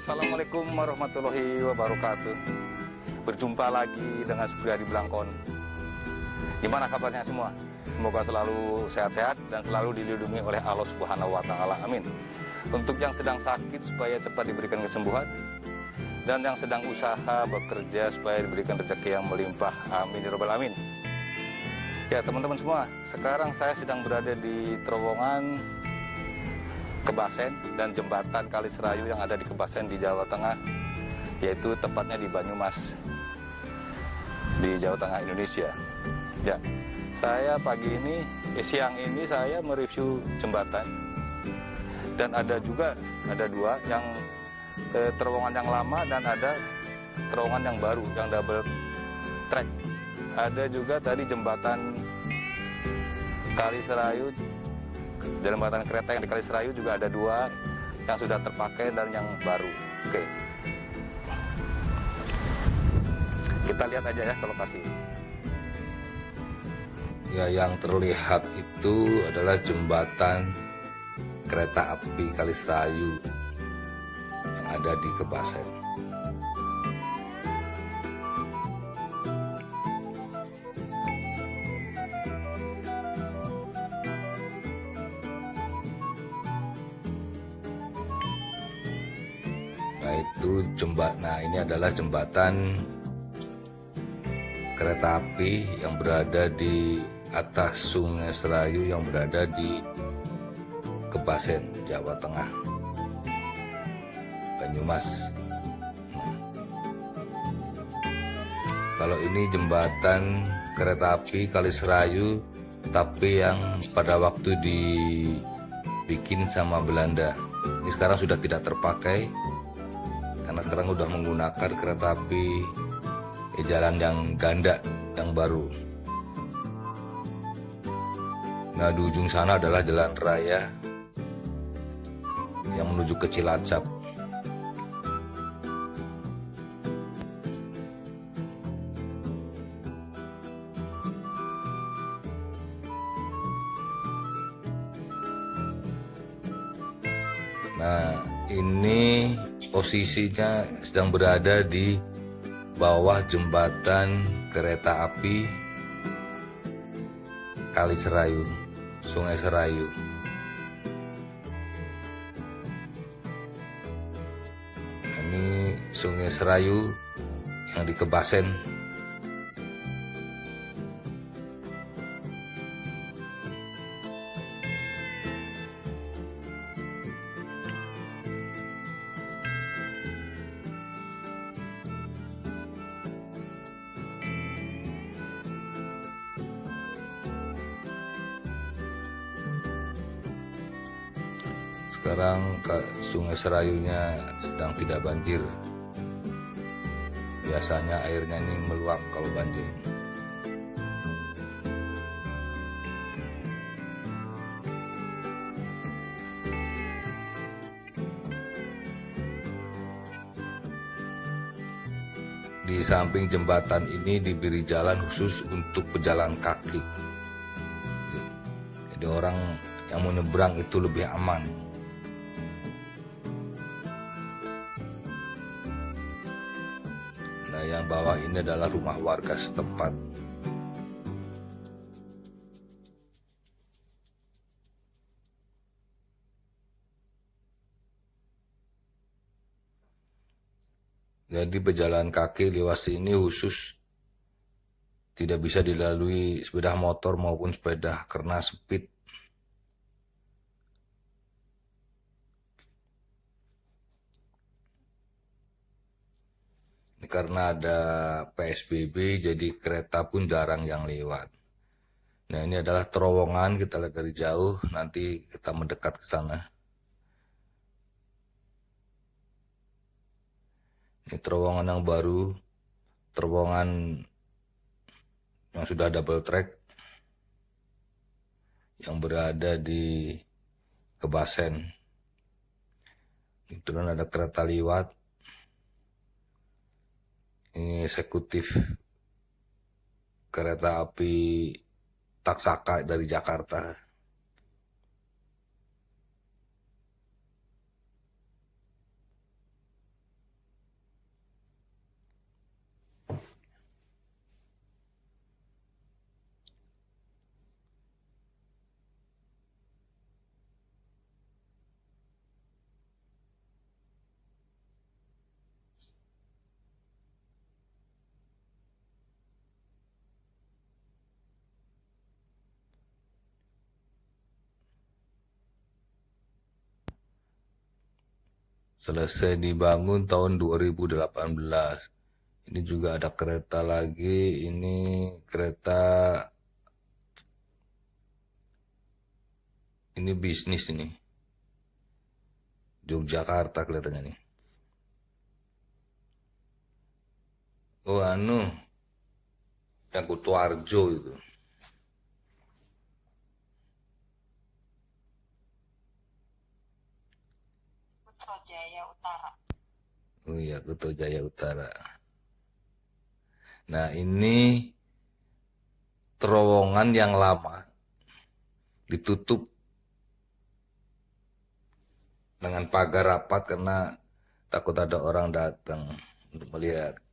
Assalamualaikum warahmatullahi wabarakatuh. Berjumpa lagi dengan Supriyadi Blangkon. Gimana kabarnya semua? Semoga selalu sehat-sehat dan selalu dilindungi oleh Allah Subhanahu wa Ta'ala. Amin. Untuk yang sedang sakit supaya cepat diberikan kesembuhan, dan yang sedang usaha bekerja supaya diberikan rezeki yang melimpah. Amin ya rabbal alamin. Ya teman-teman semua, sekarang saya sedang berada di terowongan Kebasen dan jembatan Kali Serayu yang ada di Kebasen di Jawa Tengah, yaitu tepatnya di Banyumas, di Jawa Tengah Indonesia. Ya, saya siang ini saya mereview jembatan, dan ada dua, yang terowongan yang lama dan ada terowongan yang baru yang double track. Ada juga tadi jembatan Kali Serayu, jembatan kereta yang di Kali Serayu juga ada dua, yang sudah terpakai dan yang baru. Oke, kita lihat aja ya ke lokasi. Ya, yang terlihat itu adalah jembatan kereta api Kali Serayu yang ada di Kebasen. Nah, ini adalah jembatan kereta api yang berada di atas Sungai Serayu yang berada di Kebasen, Jawa Tengah, Banyumas. Kalau ini jembatan kereta api Kali Serayu, tapi yang pada waktu dibikin sama Belanda. Ini sekarang sudah tidak terpakai, karena sekarang udah menggunakan kereta api jalan yang ganda, yang baru. Nah, di ujung sana adalah jalan raya yang menuju ke Cilacap. Nah, ini posisinya sedang berada di bawah jembatan kereta api Kali Serayu, Sungai Serayu. Ini Sungai Serayu yang di Kebasen. Sekarang Sungai Serayunya sedang tidak banjir. Biasanya airnya ini meluap kalau banjir. Di samping jembatan ini diberi jalan khusus untuk pejalan kaki. Jadi orang yang mau nyebrang itu lebih aman. Nah, yang bawah ini adalah rumah warga setempat. Jadi pejalan kaki lewat sini khusus, tidak bisa dilalui sepeda motor maupun sepeda karena sempit. Karena ada PSBB, jadi kereta pun jarang yang lewat. Nah, ini adalah terowongan, kita lihat dari jauh, nanti kita mendekat ke sana. Ini terowongan yang baru, terowongan yang sudah double track, yang berada di Kebasen. Itu kan ada kereta lewat. Ini eksekutif kereta api Taksaka dari Jakarta. Selesai dibangun tahun 2018. Ini juga ada kereta lagi. Ini kereta, ini bisnis ini. Yogyakarta kelihatannya nih. Oh yang Kutoarjo itu. Putrajaya Utara. Oh iya, Kutojaya Utara. Nah ini terowongan yang lama ditutup dengan pagar rapat karena takut ada orang datang untuk melihat.